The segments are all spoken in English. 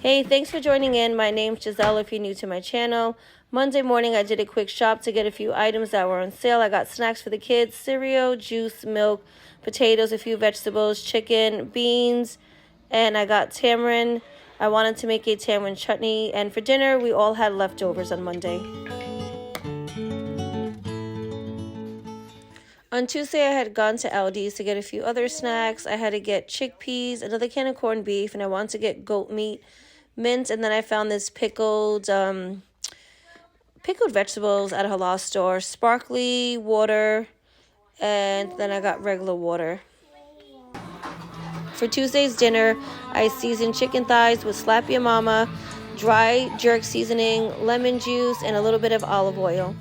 Hey, thanks for joining in. My name's Giselle if you're new to my channel. Monday morning I did a quick shop to get a few items that were on sale. I got snacks for the kids, cereal, juice, milk, potatoes, a few vegetables, chicken, beans, and I got tamarind. I wanted to make a tamarind chutney, and for dinner we all had leftovers on Monday. On Tuesday, I had gone to Aldi's to get a few other snacks. I had to get chickpeas, another can of corned beef, and I wanted to get goat meat, mint, and then I found this pickled vegetables at a halal store, sparkly water, and then I got regular water. For Tuesday's dinner, I seasoned chicken thighs with Slap Your Mama, dry jerk seasoning, lemon juice, and a little bit of olive oil.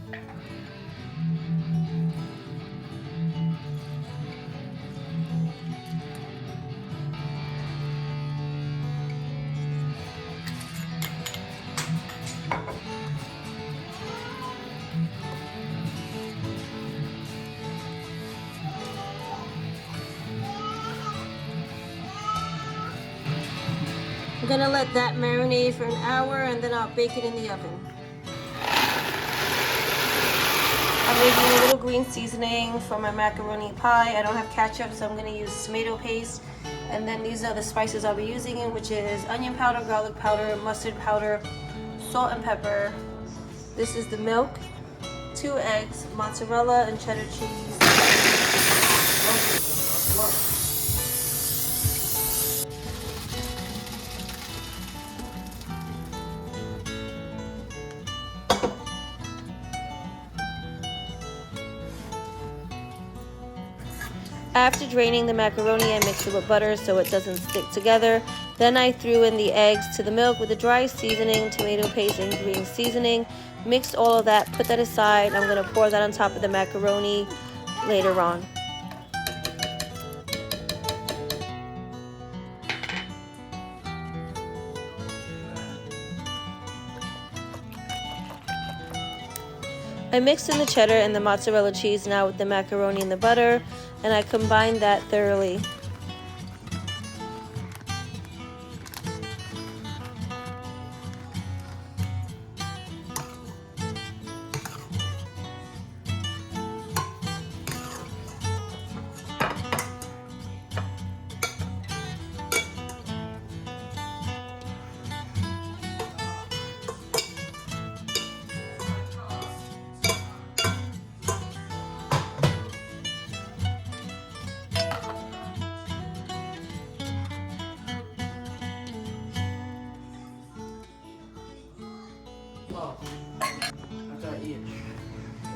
I'm gonna let that marinate for an hour and then I'll bake it in the oven. I'm making a little green seasoning for my macaroni pie. I don't have ketchup, so I'm gonna use tomato paste. And then these are the spices I'll be using, which is onion powder, garlic powder, mustard powder, salt and pepper. This is the milk, 2 eggs, mozzarella and cheddar cheese. After draining the macaroni, I mixed it with butter so it doesn't stick together. Then I threw in the eggs to the milk with the dry seasoning, tomato paste, and green seasoning. Mixed all of that, put that aside. I'm going to pour that on top of the macaroni later on. I mixed in the cheddar and the mozzarella cheese now with the macaroni and the butter, and I combined that thoroughly.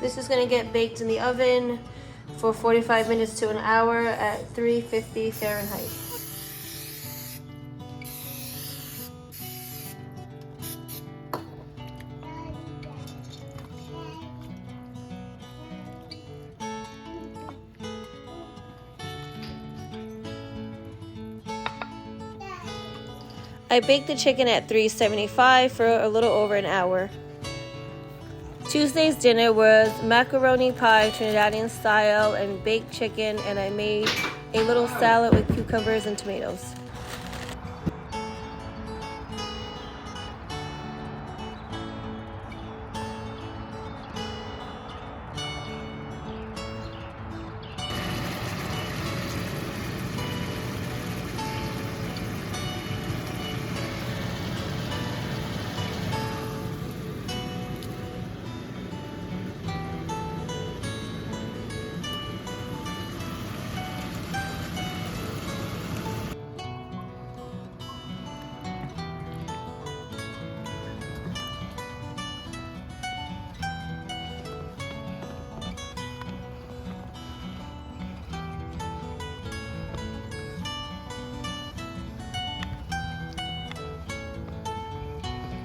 This is going to get baked in the oven for 45 minutes to an hour at 350 Fahrenheit. I baked the chicken at 375 for a little over an hour. Tuesday's dinner was macaroni pie, Trinidadian style, and baked chicken, and I made a little salad with cucumbers and tomatoes.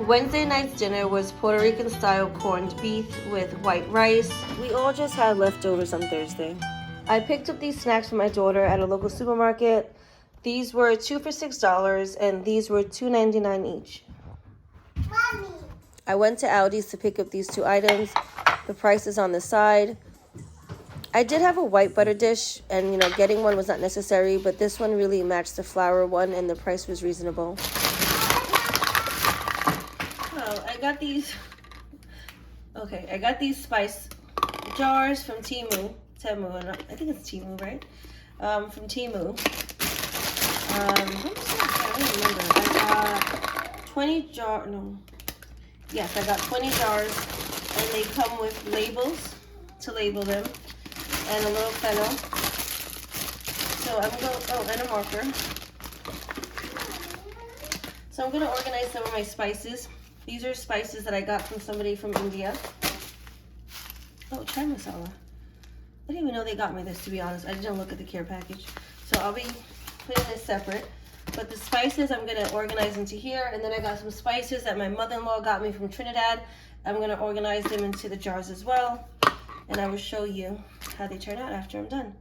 Wednesday night's dinner was Puerto Rican style corned beef with white rice. We all just had leftovers on Thursday. I picked up these snacks for my daughter at a local supermarket. These were 2 for $6 and these were $2.99 each. Mommy. I went to Aldi's to pick up these 2 items. The price is on the side. I did have a white butter dish, and getting one was not necessary, but this one really matched the flour one and the price was reasonable. got these. Okay, I got these spice jars from Temu, I think it's Temu, right? From Temu. What was that? I don't remember. I got 20 jars. No. Yes, I got 20 jars, and they come with labels to label them, and a little fennel. So I'm going, and a marker. So I'm going to organize some of my spices. These are spices that I got from somebody from India. Oh, chai masala. I didn't even know they got me this, to be honest. I didn't look at the care package. So I'll be putting this separate. But the spices I'm going to organize into here. And then I got some spices that my mother-in-law got me from Trinidad. I'm going to organize them into the jars as well. And I will show you how they turn out after I'm done.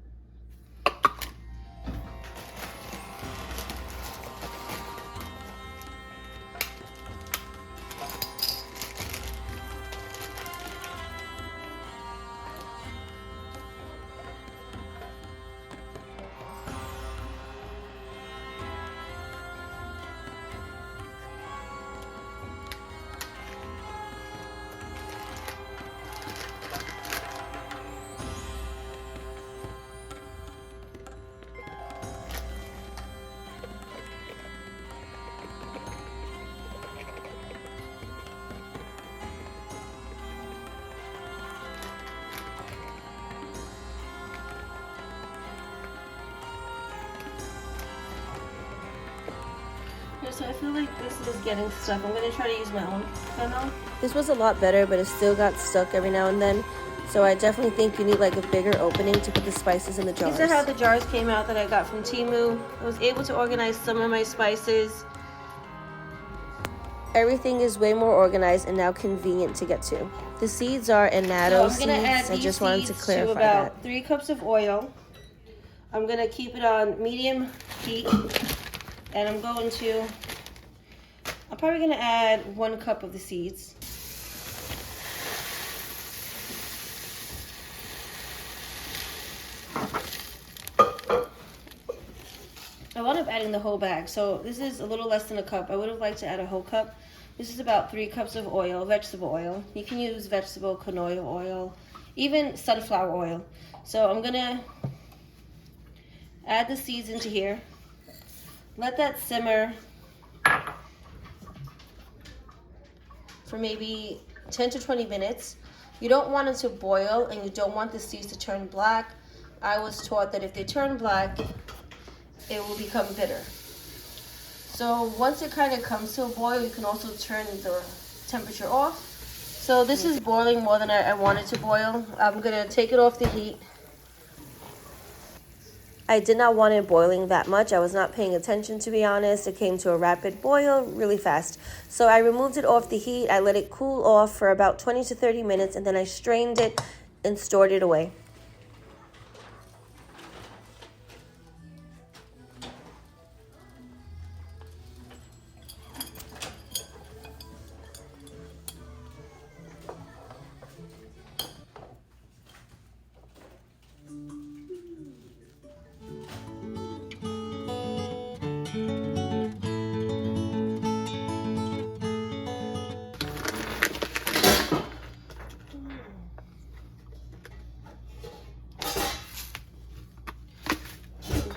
So I feel like this is getting stuck. I'm going to try to use my own fennel. This was a lot better, but it still got stuck every now and then. So I definitely think you need like a bigger opening to put the spices in the jars. These are how the jars came out that I got from Temu. I was able to organize some of my spices. Everything is way more organized and now convenient to get to. The seeds are annatto seeds. I just wanted to clarify that. About 3 cups of oil. I'm going to keep it on medium heat. And I'm probably going to add 1 cup of the seeds. I wound up adding the whole bag, so this is a little less than a cup. I would have liked to add a whole cup. This is about 3 cups of oil, vegetable oil. You can use vegetable canola oil, even sunflower oil. So I'm going to add the seeds into here. Let that simmer for maybe 10 to 20 minutes. You don't want it to boil and you don't want the seeds to turn black. I was taught that if they turn black, it will become bitter. So once it kind of comes to a boil, you can also turn the temperature off. So this is boiling more than I want it to boil. I'm gonna take it off the heat. I did not want it boiling that much. I was not paying attention, to be honest. It came to a rapid boil really fast. So I removed it off the heat. I let it cool off for about 20 to 30 minutes, and then I strained it and stored it away.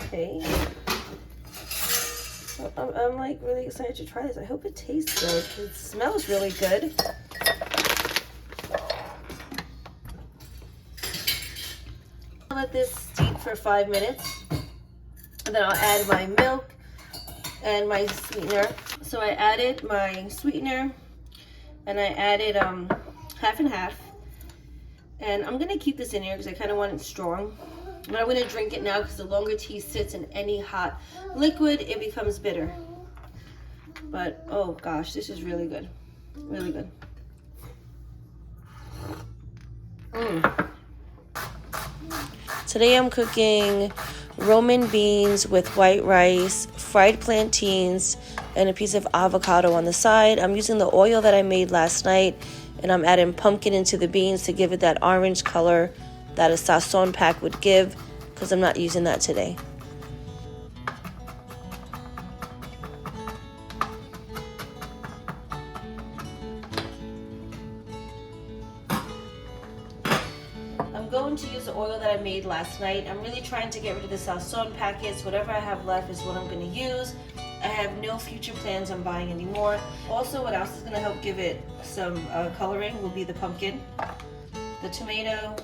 Okay. I'm like really excited to try this. I hope it tastes good. It smells really good. I'll let this steep for 5 minutes, and then I'll add my milk and my sweetener. So I added my sweetener, and I added half and half. And I'm gonna keep this in here because I kind of want it strong. And I'm gonna drink it now because the longer tea sits in any hot liquid, it becomes bitter. But oh gosh, this is really good, really good. Today I'm cooking Roman beans with white rice, fried plantains, and a piece of avocado on the side. I'm using the oil that I made last night, and I'm adding pumpkin into the beans to give it that orange color that a sazon pack would give, because I'm not using that today. oil that I made last night. I'm really trying to get rid of the sazon packets. Whatever I have left is what I'm going to use. I have no future plans on buying anymore. Also, what else is going to help give it some coloring will be the pumpkin. The tomato,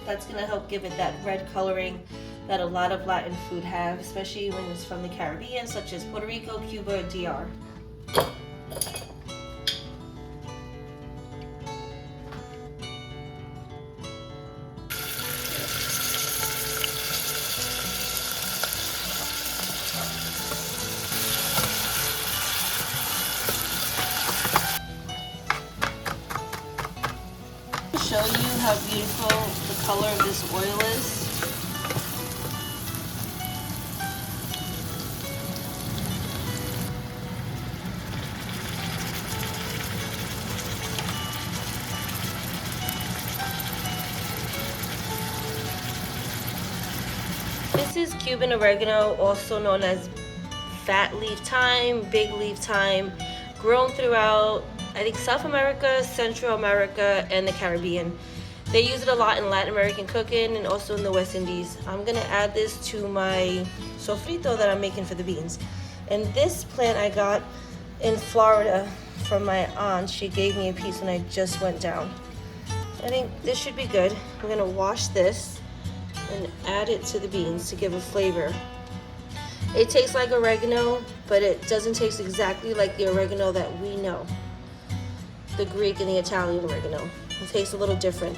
that's going to help give it that red coloring that a lot of Latin food have, especially when it's from the Caribbean, such as Puerto Rico, Cuba, DR. To show you how beautiful the color of this oil is. This is Cuban oregano, also known as fat leaf thyme, big leaf thyme, grown throughout, I think, South America, Central America, and the Caribbean. They use it a lot in Latin American cooking and also in the West Indies. I'm gonna add this to my sofrito that I'm making for the beans. And this plant I got in Florida from my aunt. She gave me a piece when I just went down. I think this should be good. I'm gonna wash this and add it to the beans to give a flavor. It tastes like oregano, but it doesn't taste exactly like the oregano that we know. The Greek and the Italian oregano. It tastes a little different.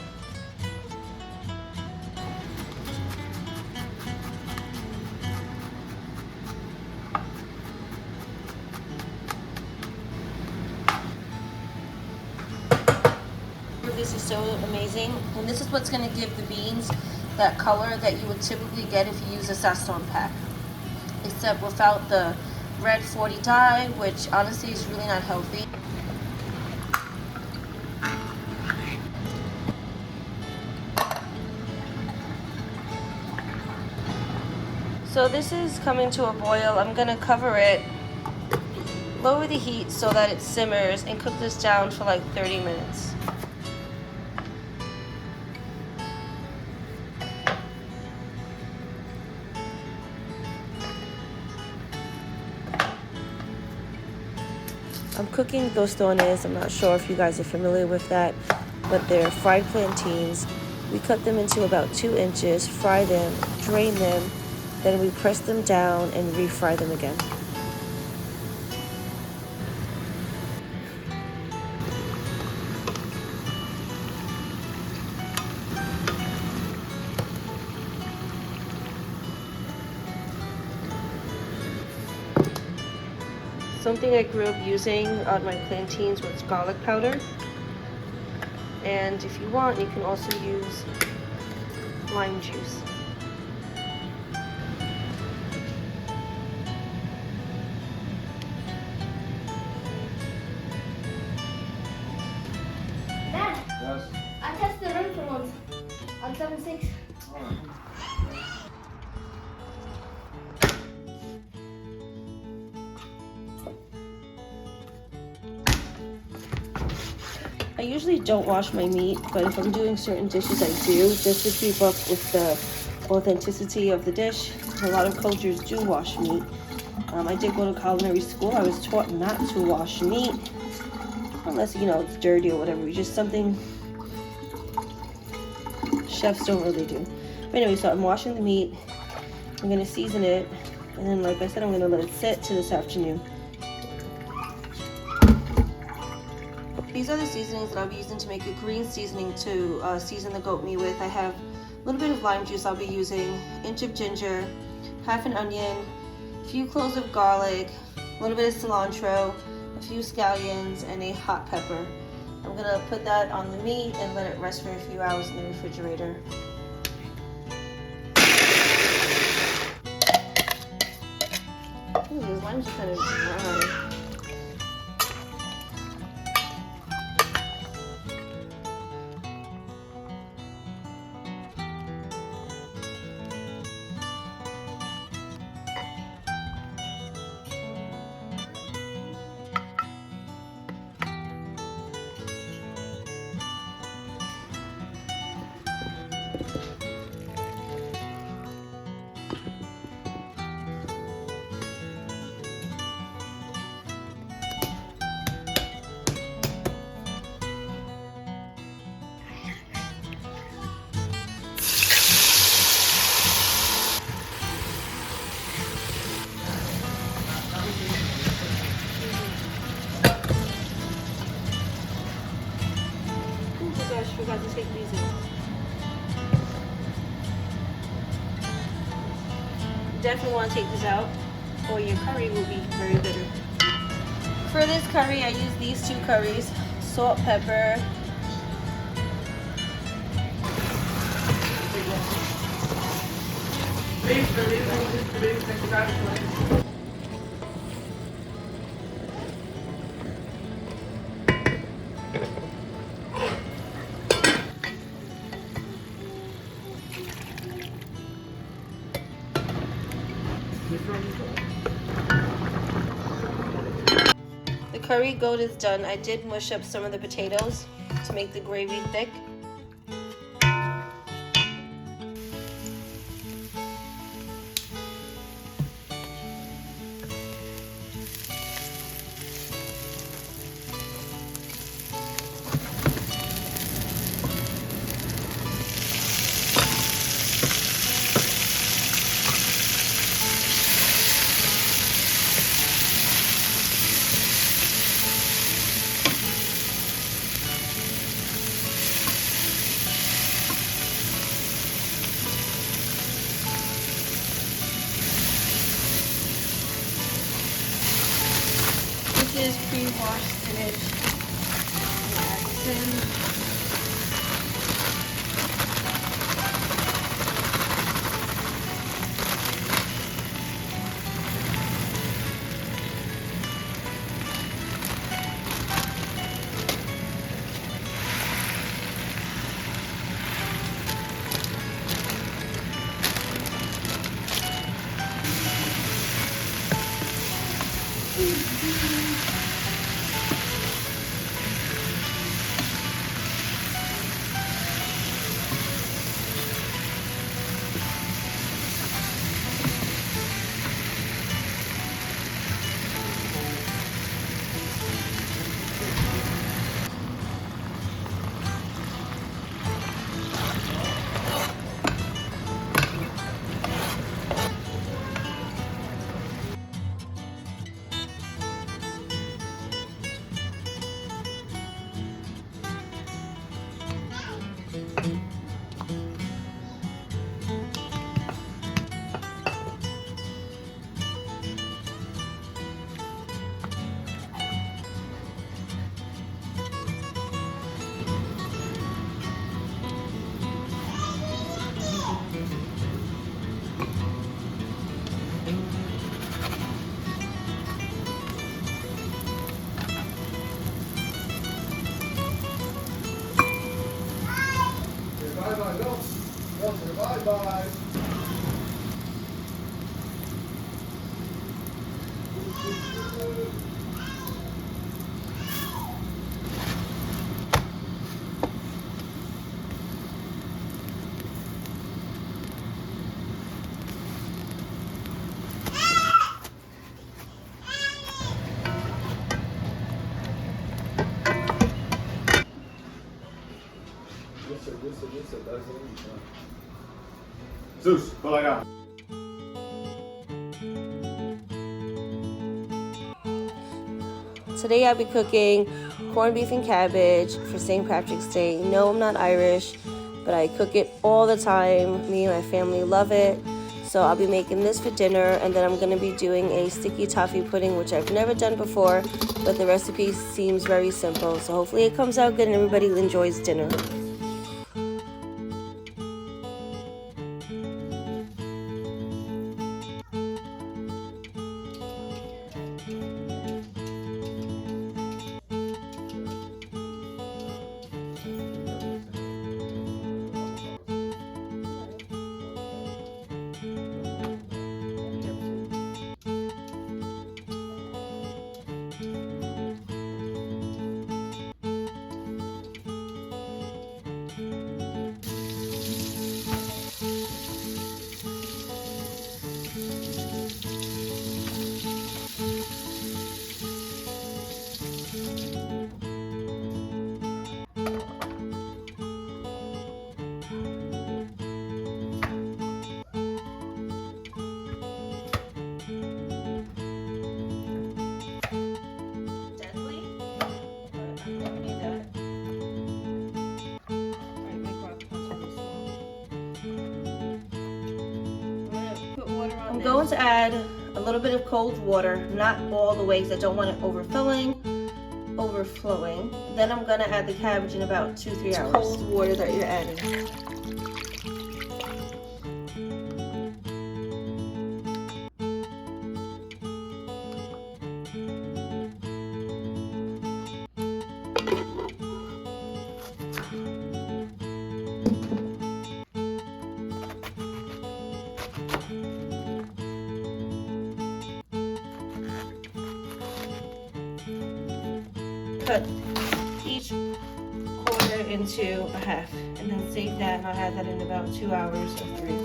This is so amazing, and this is what's going to give the beans that color that you would typically get if you use a sazon pack, except without the red 40 dye, which honestly is really not healthy. So this is coming to a boil. I'm going to cover it, lower the heat so that it simmers, and cook this down for like 30 minutes. I'm cooking tostones. I'm not sure if you guys are familiar with that, but they're fried plantains. We cut them into about 2 inches, fry them, drain them, then we press them down and refry them again. Something I grew up using on my plantains was garlic powder. And if you want, you can also use lime juice. Dad, yes. I tested the run for once on 7.6. I usually don't wash my meat, but if I'm doing certain dishes, I do, just to keep up with the authenticity of the dish. A lot of cultures do wash meat. I did go to culinary school. I was taught not to wash meat, unless, you know, it's dirty or whatever. It's just something chefs don't really do. But anyway, so I'm washing the meat. I'm gonna season it, and then, like I said, I'm gonna let it sit to this afternoon. These are the seasonings that I'll be using to make a green seasoning to season the goat meat with. I have a little bit of lime juice I'll be using, inch of ginger, half an onion, a few cloves of garlic, a little bit of cilantro, a few scallions, and a hot pepper. I'm gonna put that on the meat and let it rest for a few hours in the refrigerator. Ooh, those limes are kind of dry. about to take these in. Definitely want to take this out, or your curry will be very bitter. For this curry, I use these 2 curries: salt, pepper. The curry goat is done. I did mush up some of the potatoes to make the gravy thick. This is pre-washed spinach. Add this in. Bye-bye, go. Go, bye-bye. Zeus, go lie down. Today I'll be cooking corned beef and cabbage for St. Patrick's Day. No, I'm not Irish, but I cook it all the time. Me and my family love it. So I'll be making this for dinner, and then I'm going to be doing a sticky toffee pudding, which I've never done before, but the recipe seems very simple. So hopefully it comes out good and everybody enjoys dinner. going to add a little bit of cold water, not all the way because I don't want it overflowing. Then I'm gonna add the cabbage in about 2-3 hours. Cold water that you're adding. Cut each quarter into a half and then save that, and I'll have that in about 2 hours or 3.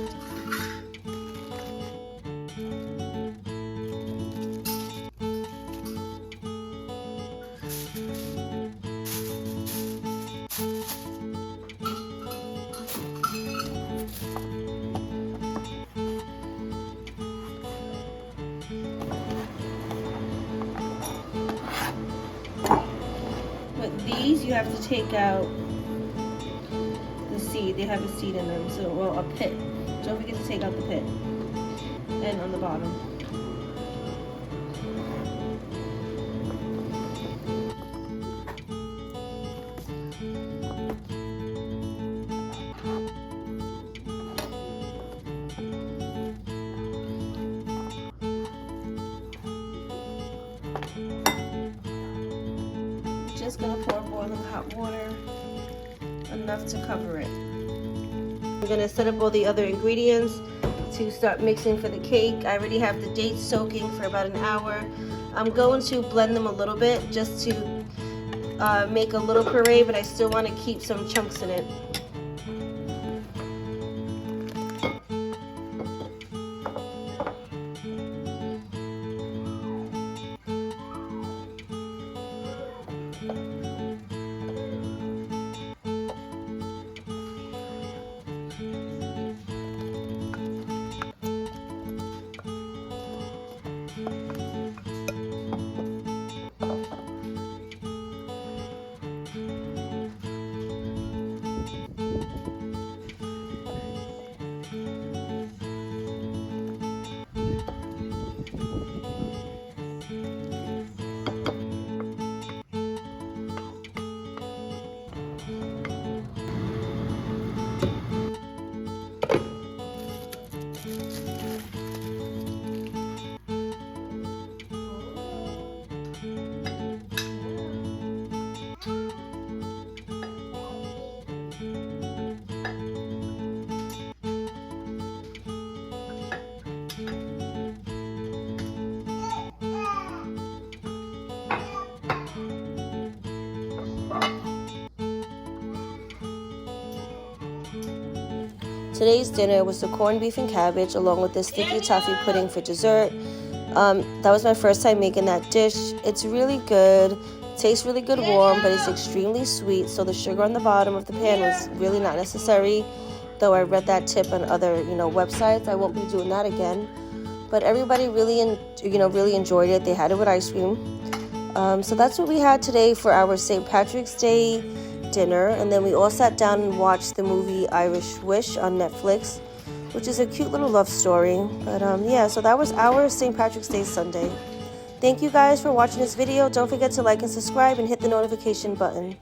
With these, you have to take out the seed. They have a seed in them, so, well, a pit. Don't forget to take out the pit. And on the bottom. Just gonna pour boiling hot water, enough to cover it. I'm gonna set up all the other ingredients to start mixing for the cake. I already have the dates soaking for about an hour. I'm going to blend them a little bit just to make a little puree, but I still want to keep some chunks in it. Today's dinner was the corned beef and cabbage along with the sticky toffee pudding for dessert. That was my first time making that dish. It's really good. Tastes really good warm, but it's extremely sweet, so the sugar on the bottom of the pan was really not necessary. Though I read that tip on other, websites. I won't be doing that again. But everybody really enjoyed it. They had it with ice cream. So that's what we had today for our St. Patrick's Day dinner, and then we all sat down and watched the movie Irish Wish on Netflix, which is a cute little love story. But yeah, so that was our St. Patrick's Day Sunday. Thank you guys for watching this video. Don't forget to like and subscribe and hit the notification button.